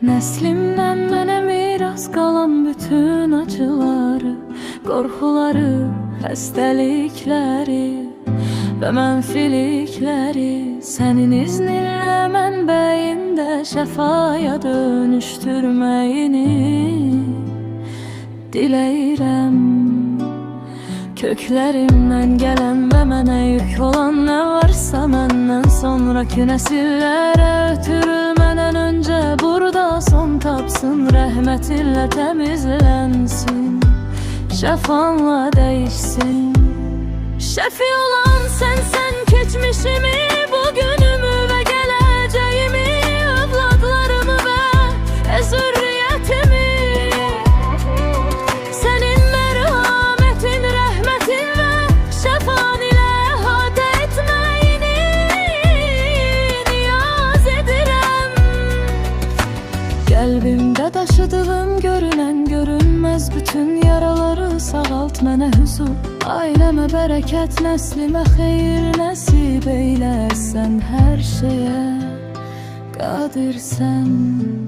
Nəslimdən mənə miras qalan bütün acıları, qorxuları, xəstəlikləri və mənfilikləri sənin izninlə mənbəyində şəfaya dönüşdürməyini diləyirəm. Köklərimdən gələn və mənə yük olan nə varsa məndən sonraki nəsillərə ötürülmədən öncə burada son tapsın, rəhmətinlə təmizlənsin, şəfanla dəyişsin. Şəfi olan sənsən, keçmişimi, bugünümü və gələcəyimi, övladlarımı və zürriyyətimi. Sənin mərhamətin, rəhmətin və şəfan ilə əhatə etməyini niyaz edirəm. Qəlbimdə daşıdığım görünən, görünməz bütün yaraları sağalt mənə hüzur. Ailəmə bərəkət, nəslimə xeyir nəsib eylə. Sən hər şeyə qadirsən.